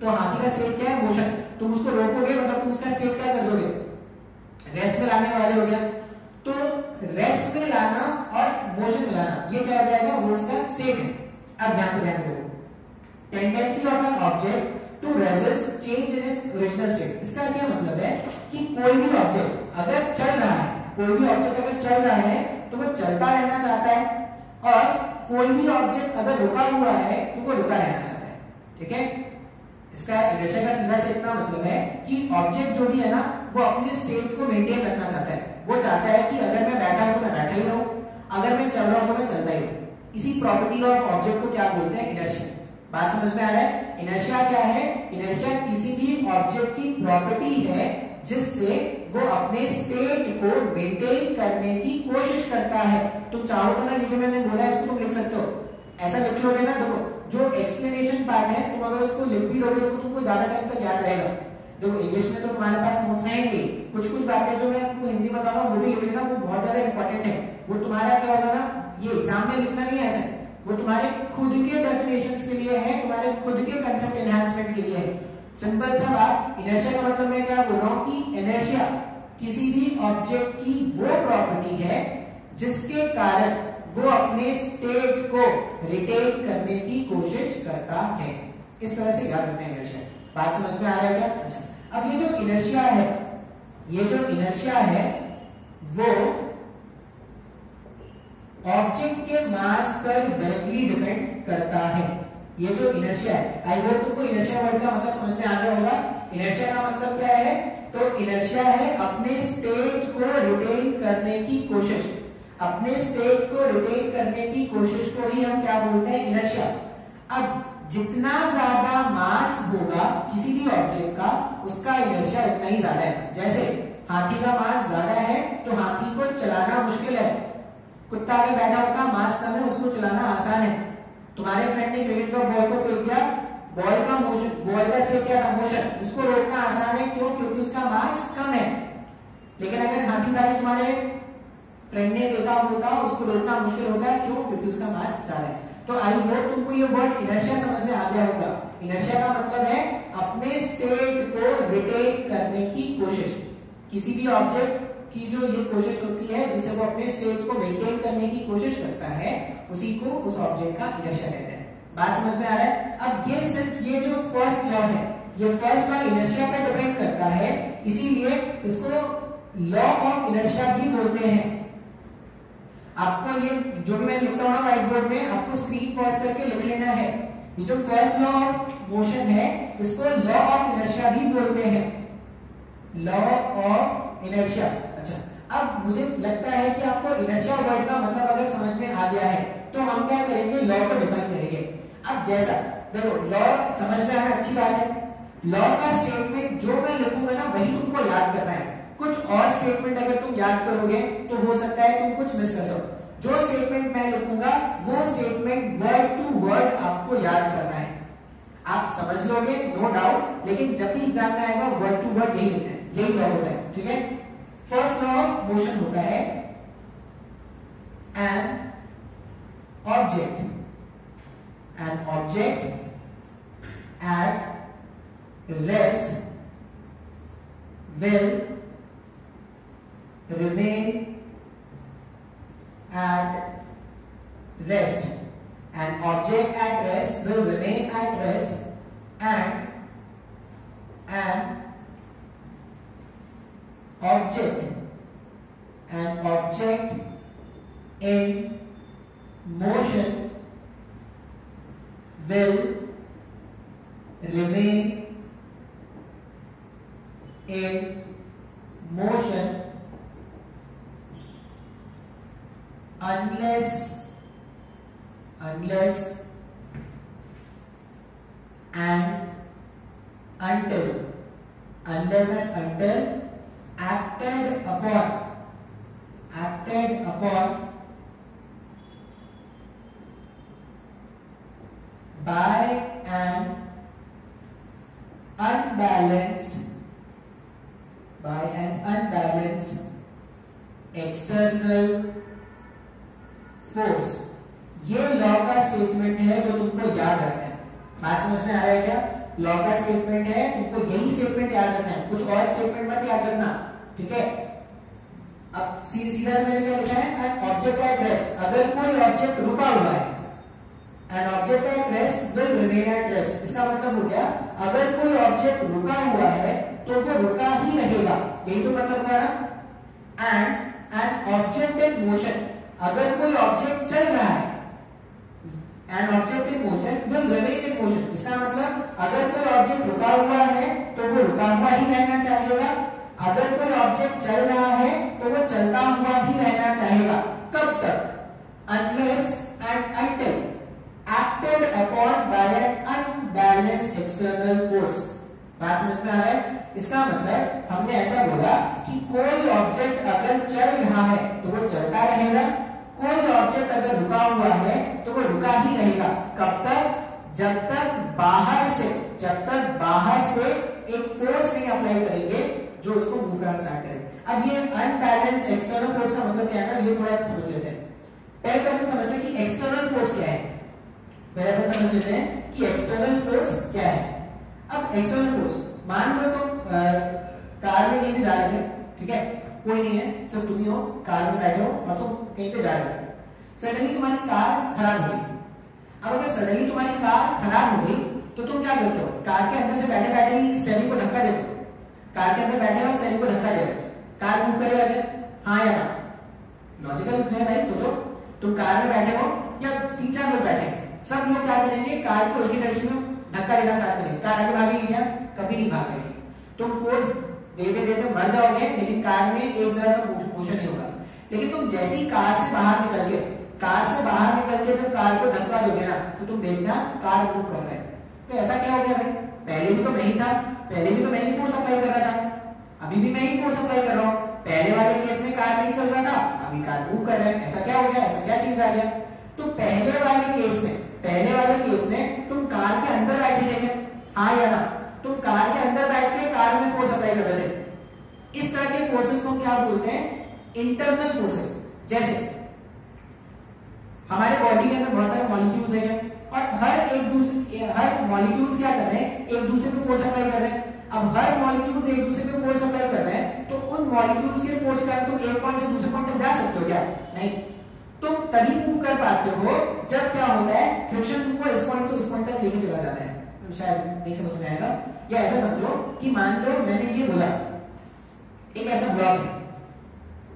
तो हाथी का स्टेट क्या है? मोशन। तुम उसको रोकोगे, मतलब तुम उसका स्टेट क्या कर दोगे? रेस्ट में लाने वाले हो गया। तो रेस्ट में लाना और मोशन में लाना, ये क्या हो जाएगा? वो उसका स्टेट है। अब ध्यान दो, tendency of an object to resist change in its original state. इसका क्या मतलब है कि कोई भी ऑब्जेक्ट अगर चल रहा है, तो वो चलता रहना चाहता है, और कोई भी ऑब्जेक्ट अगर रुका हुआ है तो वो रुका रहना चाहता है, ठीक है। इसका इनर्शिया का सीधा से इतना मतलब है कि ऑब्जेक्ट जो भी है ना, वो अपने स्टेट को मेंटेन रखना चाहता है। वो चाहता है कि अगर मैं बैठा हूं तो मैं बैठा ही रहूं, अगर मैं चल रहा हूं तो मैं चलता ही रहूं। इसी प्रॉपर्टी ऑफ ऑब्जेक्ट को क्या बोलते हैं? इनर्शिया। बात समझ में आ रहा है? इनर्शिया क्या है? इनर्शिया किसी भी ऑब्जेक्ट की प्रॉपर्टी है जिससे वो अपने स्टेट को मेंटेन करने की कोशिश करता है। तुम चाहो तो ना, ये जो मैंने बोला है इसको तुम लिख सकते हो, ऐसा लिख लोगे ना। देखो जो एक्सप्लेनेशन पार्ट है, तुम अगर उसको लिख भी लोगे तो तुमको ज्यादा टाइम तक याद रहेगा। देखो इंग्लिश में तो तुम्हारे पास नोट्स रहेंगे, कुछ बातें जो मैं तुमको हिंदी बता रहा हूँ वो भी लिख लेना, वो बहुत ज्यादा इंपॉर्टेंट है। वो तुम्हारा क्या होगा ना, ये एग्जाम में लिखना नहीं है ऐसे, वो तुम्हारे खुद के डेफिनेशंस के लिए है, तुम्हारे खुद के कंसेप्ट एनहांसमेंट के लिए है। सिंपल सा बात, इनर्शिया का मतलब मैं क्या बोल रहा हूं कि इनर्शिया किसी भी ऑब्जेक्ट की वो प्रॉपर्टी है जिसके कारण वो अपने स्टेट को रिटेन करने की कोशिश करता है। इस तरह से याद रखना है इनर्शिया। बात समझ में आ रहा है क्या? अच्छा, अब ये जो इनर्शिया है, वो ऑब्जेक्ट के मास पर डायरेक्टली डिपेंड करता है। ये जो इनर्शिया है, आई होप तुमको इनर्शिया वर्ड का मतलब समझ में आ गया होगा। इनर्शिया का मतलब क्या है? तो इनर्शिया है अपने स्टेट को रिटेन करने की कोशिश। अपने स्टेट को रिटेन करने की कोशिश को ही हम क्या बोलते हैं? इनर्शिया। अब जितना ज्यादा मास होगा किसी भी ऑब्जेक्ट का, उसका इनर्शिया उतना ही ज्यादा है। जैसे हाथी का मास ज्यादा है तो हाथी को चलाना मुश्किल है। कुत्ता अगर बैठा होता, मास कम है, उसको चलाना आसान है। तुम्हारे फ्रेंड ने क्रिकेट का बॉल को फेंक दिया, बॉल का मोशन, बॉल का स्टेट क्या था? मोशन। उसको रोकना आसान है, क्यों? क्योंकि उसका मास कम है। लेकिन अगर हाथी का तुम्हारे फ्रेंड ने देखा होता, उसको रोकना मुश्किल होता है, क्यों? क्योंकि उसका मास ज्यादा है। तो आई होप तुमको ये वर्ड इनर्शिया समझ में आ गया होगा। इनर्शिया का मतलब है अपने स्टेट को रिटेन करने की कोशिश। किसी भी ऑब्जेक्ट की जो ये कोशिश होती है जिसे वो अपने स्टेट को मेंटेन करने की कोशिश करता है, उसी को उस ऑब्जेक्ट का इनर्शिया कहते हैं। बात समझ में आ रहा है? अब ये जो फर्स्ट लॉ है, ये फर्स्ट लॉ इनर्शिया पर डिपेंड करता है, इसीलिए इसको लॉ ऑफ इनर्शिया भी बोलते हैं। आपको ये जो भी मैं लिखता हूँ व्हाइट बोर्ड में, आपको स्क्रीन पॉज करके लिख लेना है। ये जो फर्स्ट लॉ ऑफ मोशन है इसको लॉ ऑफ इनर्शिया भी बोलते हैं, लॉ ऑफ इनर्शिया। अच्छा, अब मुझे लगता है कि आपको इनर्शिया वर्ड का मतलब अगर समझ में आ गया है तो हम क्या करेंगे, लॉ को डिफाइन करेंगे। अब जैसा देखो लॉ समझ में आना अच्छी बात है, लॉ का स्टेटमेंट जो मैं लिखूंगा ना वही तुमको याद करना है। कुछ और स्टेटमेंट अगर तुम याद करोगे तो हो सकता है तुम कुछ मिस कर जाओ। जो स्टेटमेंट मैं लिखूंगा वो स्टेटमेंट वर्ड टू वर्ड आपको याद करना है। आप समझ लोगे नो डाउट, लेकिन जब भी एग्जाम में आएगा वर्ड टू वर्ड यही लिखना है, यही लॉ होता है। ठीक है, फर्स्ट लॉ ऑफ मोशन होता है an object at rest will remain at rest. An object at rest will remain at rest, and an object in motion will remain in motion unless and until acted upon by an unbalanced external force। ये law का statement है जो तुमको याद रखना है। बात समझ में आ रहा है क्या? लॉ का स्टेटमेंट है, तुमको यही स्टेटमेंट याद रखना है, कुछ और स्टेटमेंट मत याद रखना। ठीक है, अब सीधा मैंने क्या लिखा है, एन ऑब्जेक्ट एट रेस्ट। अगर कोई ऑब्जेक्ट रुका हुआ है, an object at rest will remain at rest. इसका मतलब हो गया अगर कोई ऑब्जेक्ट रुका हुआ है तो वो रुका ही रहेगा, यही तो मतलब हुआ ना। And an object in motion, अगर कोई ऑब्जेक्ट चल रहा है, an object in motion will remain in motion. इसका मतलब अगर कोई ऑब्जेक्ट रुका हुआ है तो वो रुका हुआ ही रहना चाहेगा, अगर कोई ऑब्जेक्ट चल रहा है तो वो चलता हुआ ही रहना चाहेगा। कब तक? unless and until acted upon by an unbalanced external force। बात समझ में आ रहा है? इसका मतलब हमने ऐसा बोला कि कोई ऑब्जेक्ट अगर चल रहा है तो वो चलता रहेगा, कोई ऑब्जेक्ट अगर रुका हुआ है तो वो रुका ही रहेगा। कब तक? जब तक बाहर से एक फोर्स नहीं अप्लाई करेंगे जो उसको मूव करना स्टार्ट करे। अब ये अनबैलेंस्ड एक्सटर्नल फोर्स का मतलब क्या है ना, ये थोड़ा समझ लेते हैं। पहले तो हम समझते हैं कि एक्सटर्नल फोर्स क्या है। पहले अपन समझ लेते हैं कि एक्सटर्नल फोर्स क्या है। अब एक्सटर्नल फोर्स, मान लो तुम कार में कहीं पे जा रहे थे, ठीक है, कोई नहीं है, सिर्फ तुम ही हो, कार में बैठे हो और तुम कहीं पे जा रहे हो। सडनली तुम्हारी कार खराब हो गई। अब अगर सडनली तुम्हारी कार खराब हो गई तो तुम क्या करते हो? कार के अंदर से बैठे बैठे ही स्टीयरिंग को धक्का देते हो। कार के अंदर बैठे और स्टीयरिंग को धक्का दे रहे हो, कार मूव करेगा क्या? हाँ या ना? लॉजिकल है भाई, सोचो। तुम कार में बैठे हो या 3-4 लोग बैठे, सब लोग क्या करेंगे? कार को एक ही डायरेक्शन में धक्का देना स्टार्ट करेंगे। कार आगे भागेगी क्या? कभी नहीं भागेगी। तुम फोर्स देते देते मर जाओगे, लेकिन कार में एक जरा सा मोशन नहीं होगा। लेकिन तुम जैसे ही कार से बाहर निकल के जब कार को धक्का दोगे ना तो तुम देखना कार मूव कर रहा है। तो ऐसा क्या हो गया भाई? पहले भी तो मैं ही था, पहले भी तो मैं ही फोर्स अप्लाई कर रहा था, अभी भी मैं ही फोर्स अप्लाई कर रहा हूँ। पहले वाले केस में कार नहीं चल रहा था, अभी कार मूव कर रहा है। ऐसा क्या हो गया? ऐसा क्या चीज आ गया? तो पहले वाले केस में तुम कार के अंदर बैठे थे, हाँ या ना? तुम कार के अंदर बैठ के कार में फोर्स अप्लाई कर रहे थे। इस तरह के फोर्सेस को क्या बोलते हैं? Internal forces. जैसे हमारे बॉडी के अंदर बहुत सारे मॉलिक्यूल्स हैं और हर मॉलिक्यूल्स क्या कर रहे हैं? एक दूसरे पे फोर्स अप्लाई कर रहे हैं। अब हर मॉलिक्यूल्स एक दूसरे पे फोर्स अप्लाई कर रहे हैं तो उन मॉलिक्यूल्स के फोर्स का तुम एक पॉइंट से दूसरे पॉइंट तक जा सकते हो क्या? नहीं। तुम तभी मूव कर पाते हो जब क्या होता है? फ्रिक्शन तुमको इस पॉइंट से उस पॉइंट तक लेके चला जाता है। तो शायद नहीं समझ में आएगा, या ऐसा समझो कि मान लो मैंने ये बोला, एक ऐसा ब्लॉक है,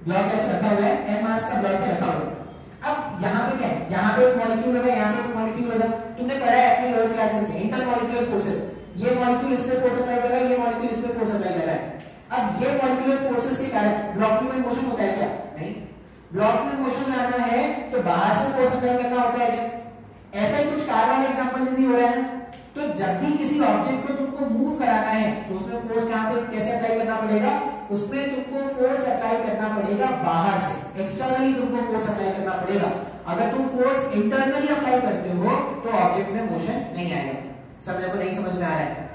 ब्लॉक ऐसा रखा हुआ है, m मास का ब्लॉक है रखा हुआ है, अब यहाँ पे क्या है, यहाँ पे एक मॉलिक्यूल होगा, यहाँ पे एक मॉलिक्यूल होगा। तुमने पढ़ा है अपने लोअर क्लासेस में इंटरमॉलिक्यूलर फोर्सेस, ये मॉलिक्यूल इस पे फोर्स अप्लाई कर रहा है, ये मॉलिक्यूल इस पे फोर्स अप्लाई कर रहा है। अब ये मॉलिक्यूलर फोर्सेस के कारण ब्लॉक मोशन होता है क्या? नहीं। ब्लॉक में मोशन लाना है तो बाहर से फोर्स अप्लाई करना होता है क्या? ऐसा ही कुछ कार वाले एग्जांपल में भी हो रहा है। तो जब भी किसी ऑब्जेक्ट को तुमको मूव कराना है तो उसमें फोर्स कहां पे कैसे अप्लाई करना पड़ेगा? उसमें तुमको फोर्स अप्लाई करना पड़ेगा बाहर से, एक्सटर्नली तुमको फोर्स अप्लाई करना पड़ेगा। अगर तुम फोर्स इंटरनली अप्लाई करते हो तो ऑब्जेक्ट में मोशन नहीं आएगा। सब को नहीं समझ में आ रहा है?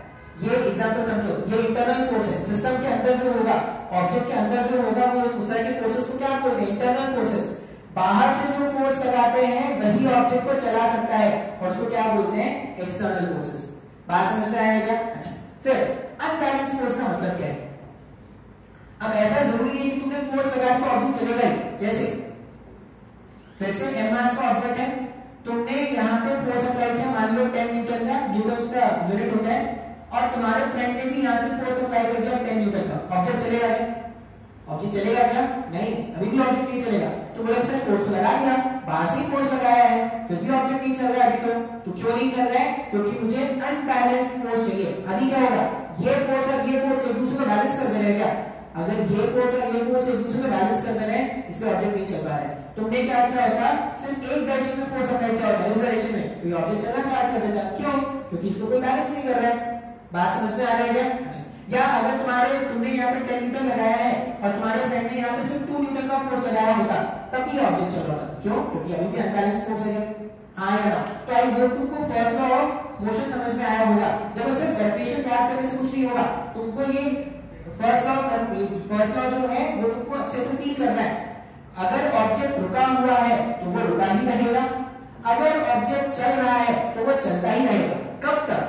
ये एग्जांपल समझो, ये इंटरनल फोर्स है, सिस्टम के अंदर जो होगा, ऑब्जेक्ट के अंदर जो होगा वो उस तरह के फोर्सेस को क्या बोलते हैं? Internal forces. बाहर से जो फोर्स लगाते हैं वही ऑब्जेक्ट को चला सकता है और उसको क्या बोलते हैं? External forces. बात समझ में आया क्या? अच्छा, फिर अनबैलेंस फोर्स का मतलब क्या है? अब ऐसा जरूरी नहीं कि तुमने फोर्स लगाया तो ऑब्जेक्ट चलेगा ही। जैसे फिर से m मास का ऑब्जेक्ट है, तुमने यहाँ पे फोर्स अप्लाई किया, मान लो 10 न्यूटन का, न्यूटन का यूनिट होता है, और तुम्हारे फ्रेंड ने भी यहाँ से फोर्स अप्लाई कर दिया 10 न्यूटन का, ऑब्जेक्ट चलेगा क्या? ऑब्जेक्ट चलेगा क्या? नहीं, अभी भी ऑब्जेक्ट नहीं चलेगा। तो बोले सर फोर्स तो लगा दिया, बाहर से ही फोर्स लगाया है, फिर भी ऑब्जेक्ट नहीं चल रहा है अभी तो क्यों नहीं चल रहा है? क्योंकि मुझे अनबैलेंस फोर्स चाहिए। अभी क्या होगा? ये फोर्स और ये फोर्स एक दूसरे को बैलेंस कर दे रहे हैं क्या? अगर ये फोर्स और ये फोर्स एक दूसरे को बैलेंस कर दे रहे हैं, इसलिए ऑब्जेक्ट नहीं चल पा रहा है। तुमने क्या किया होता? सिर्फ एक डायरेक्शन में फोर्स अप्लाई किया होता है, इस डायरेक्शन में, तो ये ऑब्जेक्ट चलना स्टार्ट कर देता। क्यों? क्योंकि इसको कोई बैलेंस नहीं कर रहा है। बात समझ में आ रही है क्या? अच्छा, या अगर तुमने यहाँ पे 10 न्यूटन लगाया है और तुम्हारे फ्रेंड ने यहाँ पे सिर्फ 2 न्यूटन का फोर्स लगाया होता, तब ये ऑब्जेक्ट चल रहा था। क्यों? क्योंकि अभी भी अनबैलेंस फोर्स है। हाँ या ना? तो आई होप तुमको फर्स्ट लॉ ऑफ मोशन समझ में आया होगा। देखो सिर्फ डेफिनेशन याद करने से कुछ नहीं होगा, तुमको ये फर्स्ट लॉ जो है वो तुमको अच्छे से फील करना है। अगर ऑब्जेक्ट रुका हुआ है तो वो रुका ही रहेगा, अगर ऑब्जेक्ट चल रहा है तो वो चलता ही रहेगा। कब तक?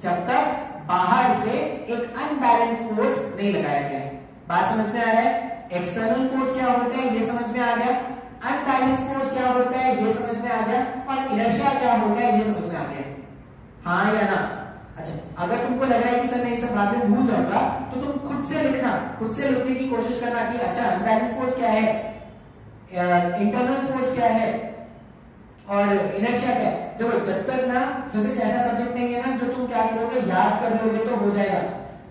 जब तक बाहर से एक अनबैलेंस फोर्स नहीं लगाया गया है। बात समझ में आ रहा है? एक्सटर्नल फोर्स क्या होता है ये समझ में आ गया, अनबैलेंस फोर्स क्या होता है ये समझ में आ गया, और इनर्शिया क्या होता है ये समझ में आ गया। हाँ या ना? अच्छा, अगर तुमको लग रहा है कि सर मैं ये सब बाद में भूल जाऊंगा तो तुम खुद से लिखना, खुद से लिखने की कोशिश करना कि अच्छा अनबैलेंस फोर्स क्या है, इंटरनल फोर्स क्या है और इनर्शिया क्या है। देखो जब तक ना फिजिक्स ऐसा सब्जेक्ट नहीं है ना जो तुम क्या करोगे याद कर लोगे तो हो जाएगा।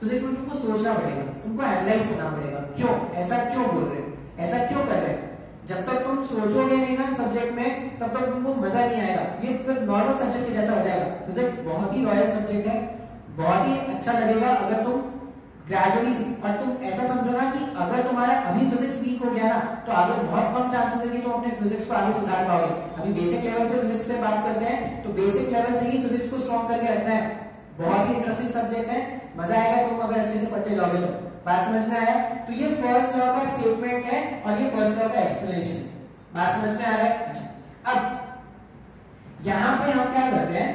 फिजिक्स में तुमको सोचना पड़ेगा, तुमको एनालाइज करना पड़ेगा, क्यों ऐसा क्यों बोल रहे, ऐसा क्यों कर रहे हैं। जब तक तुम सोचोगे नहीं ना सब्जेक्ट में तब तक तुमको मजा नहीं आएगा, ये फिर नॉर्मल सब्जेक्ट के जैसा हो जाएगा। फिजिक्स बहुत ही रॉयल सब्जेक्ट है, बहुत ही अच्छा लगेगा अगर तुम ग्रेजुअली सीख। और तुम ऐसा समझो ना कि अगर तुम्हारा अभी फिजिक्स वीक हो गया ना तो आगे बहुत कम चांसेस है कि तुम अपने फिजिक्स को आगे सुधार पाओगे। अभी बेसिक लेवल पे फिजिक्स पे बात करते हैं तो बेसिक लेवल से ही फिजिक्स को स्ट्रॉन्ग करके रखना है। बहुत ही इंटरेस्टिंग सब्जेक्ट है, मजा आएगा तुम अगर अच्छे से पढ़ते जाओगे तो। बात समझ में आया? तो ये फर्स्ट लॉ का स्टेटमेंट है और ये फर्स्ट लॉ का एक्सप्लेनेशन। बात समझ में आ रहा है? अच्छा, अब यहां पे हम क्या करते हैं,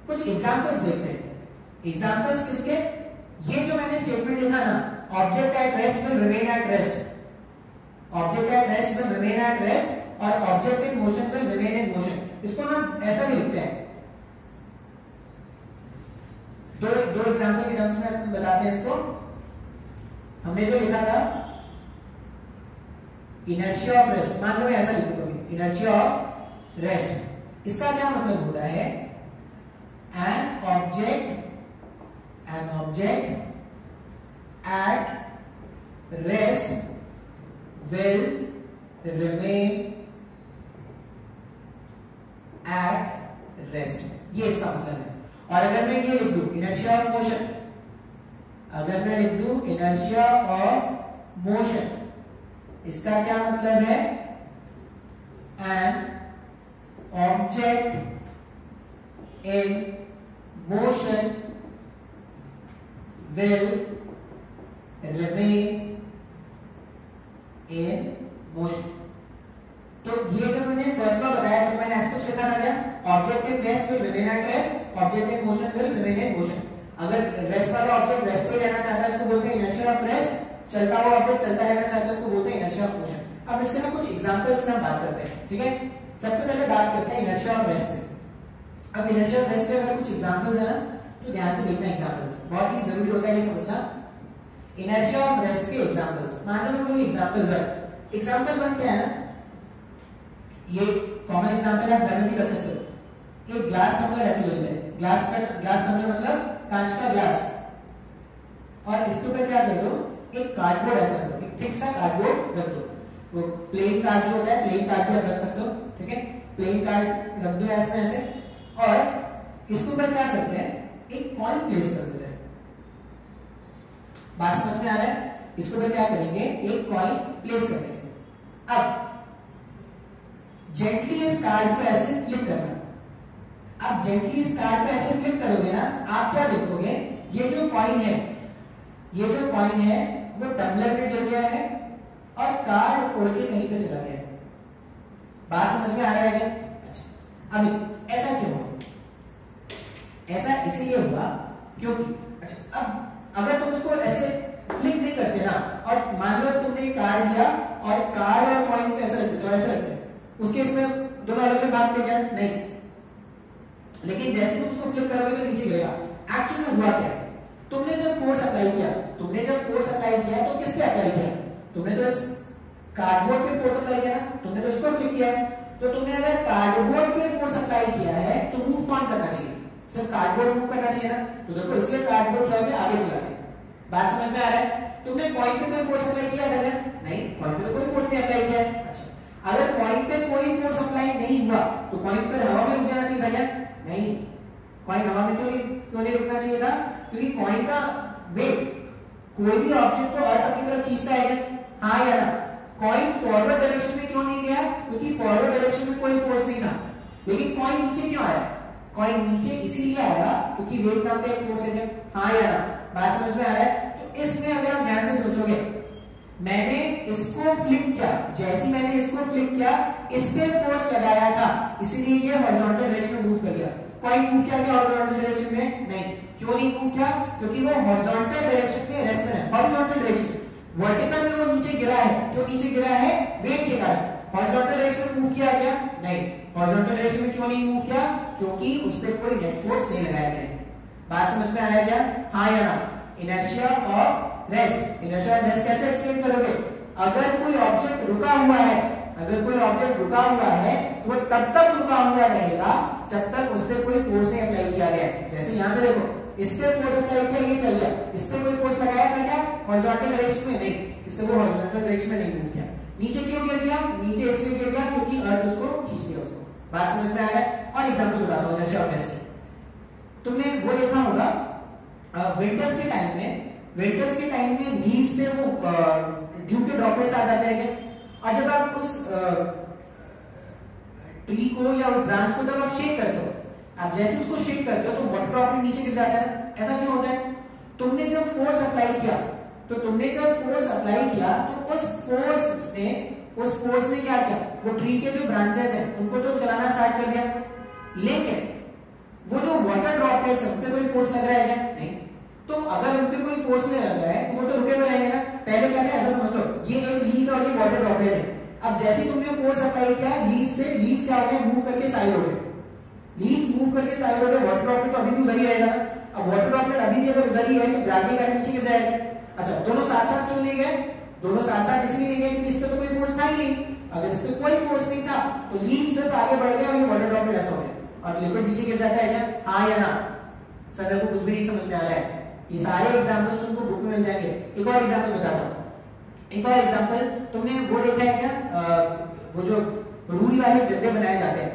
कुछ एग्जांपल्स देखते हैं। एग्जांपल्स किसके? ये जो मैंने स्टेटमेंट लिखा ना, object at rest will remain at rest, object at rest will remain at rest और object in motion will remain in motion, इसको ना ऐसा भी लिखते हैं। दो एग्जांपल के टर्म्स में हम बताते हैं इसको। हमने जो लिखा था इनर्शिया ऑफ रेस्ट, मान लो मैं ऐसा लिख दूंगा इनर्शिया ऑफ रेस्ट, इसका क्या मतलब होता है? An object at rest will remain at rest, ये इसका मतलब है। और अगर मैं ये लिख दूं इनर्शिया ऑफ मोशन, अगर मैं लिख दूं इनर्शिया ऑफ मोशन, इसका क्या मतलब है? An object in motion will remain in motion। तो ये जो मैंने फर्स्ट लॉ बताया तो मैंने ऐसा लिखा था क्या? Object in rest will remain at rest, object in motion will remain in motion. अगर रेस्ट वाला ऑब्जेक्ट रेस्ट पे रहना चाहता है उसको बोलते हैं इनर्शिया ऑफ रेस्ट, चलता हुआ ऑब्जेक्ट चलता रहना चाहता है उसको बोलते हैं इनर्शिया ऑफ मोशन। अब इसके ना कुछ एग्जांपल्स में बात करते हैं, ठीक है? सबसे पहले बात करते हैं इनर्शिया ऑफ रेस्ट पे। अब इनर्शिया ऑफ रेस्ट पे अगर कुछ एग्जांपल्स है ना तो ध्यान से देखना, एग्जांपल्स बहुत ही जरूरी होता है ये समझना। इनर्शिया ऑफ रेस्ट के एग्जांपल्स, मान लो कोई एग्जांपल 1 क्या है ना, ये कॉमन एग्जांपल आप घर में भी रख सकते हो। एक ग्लास टम्बलर ऐसे लेते हैं, ग्लास टम्बलर मतलब कांच का ग्लास, और इसके ऊपर क्या कर दो, एक कार्डबोर्ड ऐसा रख दो, एक थिक सा कार्डबोर्ड रख दो। वो प्लेन कार्ड जो होता है, प्लेन कार्ड भी आप रख सकते हो, ठीक है, प्लेन कार्ड रख दो ऐसे ऐसे, और इसके ऊपर क्या करते हैं, एक कॉइन प्लेस कर देते हैं। बात समझ में आ रहा है? इसके ऊपर क्या करेंगे, एक कॉइन प्लेस कर देंगे। अब जेंटली इस कार्ड को ऐसे फ्लिप करना। आप जेंटली इस कार्ड को ऐसे फ्लिप करोगे ना, आप क्या देखोगे, ये जो कॉइन है, ये जो कॉइन है वो टम्बलर पे गिर गया है और कार्ड उड़ के कहीं पे चला गया है। बात समझ में आ रहा है क्या? अच्छा, अभी ऐसा क्यों हुआ? ऐसा इसीलिए हुआ क्योंकि, अच्छा, अब अगर तुम उसको ऐसे फ्लिप नहीं करते ना, और मान लो तुमने कार्ड लिया और कार्ड और कॉइन कैसे रखते, तो ऐसे रखते, उसके इसमें दोनों अलग अलग भाग में क्या नहीं, लेकिन जैसे तुम उसको फ्लिप करोगे तो नीचे गिरेगा। एक्चुअली में हुआ क्या है, तुमने जब फोर्स अप्लाई किया, तो किस पे अप्लाई किया, तुमने तो इस कार्डबोर्ड पे फोर्स अप्लाई किया ना, तुमने तो इसको फ्लिप किया है। तो तुमने अगर कार्डबोर्ड पे फोर्स अप्लाई किया है तो मूव कौन करना चाहिए, सिर्फ कार्डबोर्ड मूव करना चाहिए ना। तो देखो इसलिए कार्डबोर्ड क्या हो गया, आगे चला गया। बात समझ में आ रहा है? तुमने कॉइन पे कोई फोर्स अप्लाई किया है? नहीं, कॉइन पे कोई फोर्स नहीं अप्लाई किया है। अच्छा, अगर कॉइन पे कोई फोर्स अप्लाई नहीं हुआ तो कॉइन पर हवा में रुक जाना चाहिए था क्या? नहीं, कॉइन हवा में क्यों नहीं रुकना चाहिए था? क्योंकि कॉइन का वेट कोई भी ऑब्जेक्ट को अर्थ की तरफ खींचता है क्या? हाँ या ना? कॉइन फॉरवर्ड डायरेक्शन में क्यों नहीं गया? क्योंकि फॉरवर्ड डायरेक्शन में कोई फोर्स नहीं था। लेकिन कॉइन नीचे क्यों आया? कॉइन नीचे इसीलिए आया क्योंकि वेट नाम का एक फोर्स है। हाँ या ना? बात समझ में आ रहा है? तो इसमें अगर आप ध्यान से सोचोगे, मैंने इसको फ्लिप किया, जैसे मैंने इसको फ्लिप किया, इस पे फोर्स लगाया था, इसलिए ये हॉरिजॉन्टल डायरेक्शन में मूव कर गया। कॉइन मूव किया क्या हॉरिजॉन्टल डायरेक्शन में? नहीं। क्यों नहीं मूव किया? क्योंकि वो हॉरिजॉन्टल डायरेक्शन में रेस्ट में है। हॉरिजॉन्टल डायरेक्शन, वर्टिकल में वो नीचे गिरा है। क्यों नीचे गिरा है? वेट के कारण। हॉरिजॉन्टल डायरेक्शन में मूव किया क्या? नहीं। हॉरिजॉन्टल डायरेक्शन में क्यों नहीं मूव किया? क्योंकि उस पर कोई नेट फोर्स नहीं लगाया गया है। बात समझ में आया क्या? हाँ या ना? Inertia of rest, inertia of rest कैसे एक्सप्लेन करोगे? अगर कोई ऑब्जेक्ट रुका हुआ है, तो वो तब तक रुका हुआ रहेगा जब तक उस पर कोई फोर्स नहीं अप्लाई किया गया है। जैसे यहाँ पे देखो, इस पे फोर्स अप्लाई किया, ये चल गया, इस पे कोई फोर्स लगाया था क्या हॉरिजॉन्टल डायरेक्शन में? नहीं, इससे वो हॉरिजॉन्टल डायरेक्शन में नहीं मूव किया। नीचे क्यों गिर गया? नीचे इसलिए गिर गया क्योंकि अर्थ उसको खींच लिया उसको। बात समझ में आ रहा है? और एग्जांपल बताता हूं इनर्शिया ऑफ रेस्ट। तुमने वो देखा होगा विंटर्स के टाइम में लीव्स पे वो ड्यू के ड्रॉपलेट्स आ जाते हैं क्या? और जब आप उस ट्री को या उस ब्रांच को जब आप शेक करते हो, आप जैसे उसको शेक करते हो तो वाटर ड्रॉपलेट नीचे गिर जाता है। ऐसा क्यों होता है? तुमने जब फोर्स अप्लाई किया तो उस फोर्स ने क्या किया, वो ट्री के जो ब्रांचेस हैं उनको तो चलाना स्टार्ट कर दिया, लेकिन वो जो वाटर ड्रॉपलेट्स है उन पे कोई फोर्स लग रहा है क्या? नहीं। तो अगर उन पे कोई फोर्स नहीं लग रहा है तो वो तो रुके हुए रहेंगे ना। पहले क्या था, ऐसा समझ लो, ये एक लीफ और ये वाटर ड्रॉपलेट है। अब जैसे तुमने फोर्स अप्लाई किया लीव्स पे, लीव्स क्या हो गए, मूव करके साइड हो गए, लीव्स मूव करके साइड हो गए, वाटर ड्रॉपलेट तो अभी भी उधर ही रहेगा। अब वाटर ड्रॉपलेट अभी भी अगर उधर ही है तो ग्रेविटी का नीचे गिर जाएगा। अच्छा, दोनों साथ साथ क्यों नहीं गए? दोनों साथ साथ इसलिए नहीं गए क्योंकि इस पे तो कोई फोर्स था ही नहीं। अगर इस पे कोई फोर्स नहीं था तो लीव्स सिर्फ आगे बढ़ गए और ये वाटर ड्रॉपलेट ऐसा हो गया और लिक्विड नीचे गिर जाता है क्या? हाँ या ना? सर देखो कुछ भी नहीं समझ में आ रहा है। ये सारे एग्जांपल्स तुमको बुक में मिल जाएंगे। एक और एग्जांपल बताता हूं। एक और एग्जांपल, तुमने वो देखा है क्या, वो जो रुई वाले गद्दे बनाए जाते हैं,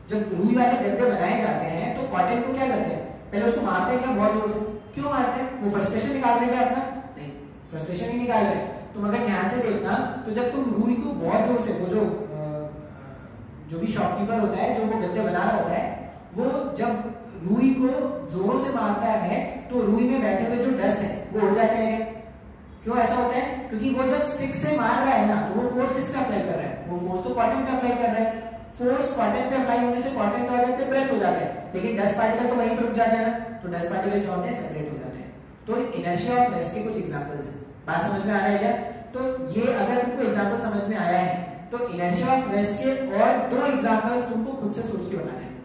जब रुई वाले गद्दे बनाए जाते हैं तो कॉटन को क्या करते हैं, पहले उसको मारते हैं क्या, बहुत जोर से। क्यों मारते हैं? वो फ्रस्ट्रेशन निकाल रहे हैं अपना? नहीं, फ्रस्ट्रेशन ही निकाल रहे। तुम अगर ध्यान से देखना तो जब तुम रुई को बहुत जोर से, वो जो भी शॉपकीपर होता है, जो वो गद्दे बना रहा होता है, वो जब रुई को जोरों से मारता है तो रुई में बैठे हुए जो डस्ट है वो उड़ जाते हैं। क्यों ऐसा होता है? क्योंकि वो जब स्टिक से मार रहा है ना तो वो फोर्स किस पे अप्लाई कर रहा है, वो फोर्स तो कॉटन पे अप्लाई कर रहा है। फोर्स कॉटन पे अप्लाई होने से कॉटन क्या हो जाते हैं, प्रेस हो जाते हैं, लेकिन डस्ट पार्टिकल तो वहीं पे रुक जाते हैं ना, तो डस्ट पार्टिकल क्या होते हैं, सेपरेट हो जाते हैं। तो इनर्शिया ऑफ रेस्ट के कुछ एग्जांपल्स हैं। बात समझ में आ रहा है क्या? तो ये अगर तुमको एग्जांपल समझ में आया है तो इनर्शिया ऑफ रेस्ट के और दो एग्जांपल्स तुमको खुद से सोच के बनाने हैं,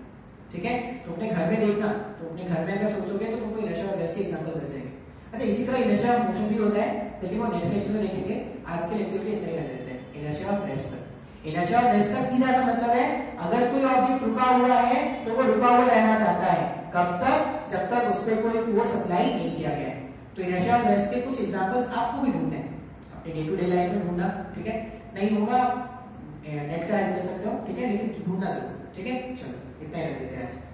ठीक है? तो अपने घर में देखना, तो अपने घर में अगर सोचोगे तो तुमको इनर्शिया ऑफ रेस्ट के एग्जांपल मिल जाएंगे। अच्छा, इसी तरह इनर्शिया ऑफ मोशन भी होता है, लेकिन वो नेक्स्ट लेक्चर में देखेंगे। आज के लेक्चर के इतना ही रहने देते हैं इनर्शिया ऑफ रेस्ट पर। इनर्शिया ऑफ रेस्ट का सीधा सा मतलब है अगर कोई ऑब्जेक्ट रुका हुआ है तो वो रुका हुआ रहना चाहता है, कब तक? जब तक उस पर कोई फोर्स अप्लाई नहीं किया गया है। तो इनर्शिया ऑफ रेस्ट के कुछ एग्जांपल्स आपको भी ढूंढने हैं अपने डे टू डे लाइफ में, ढूंढना, ठीक है? नहीं होगा नेट का हेल्प ले सकते हो, ठीक है, लेकिन ढूंढना जरूर, ठीक है? चलो इतना ही रख देते हैं आज।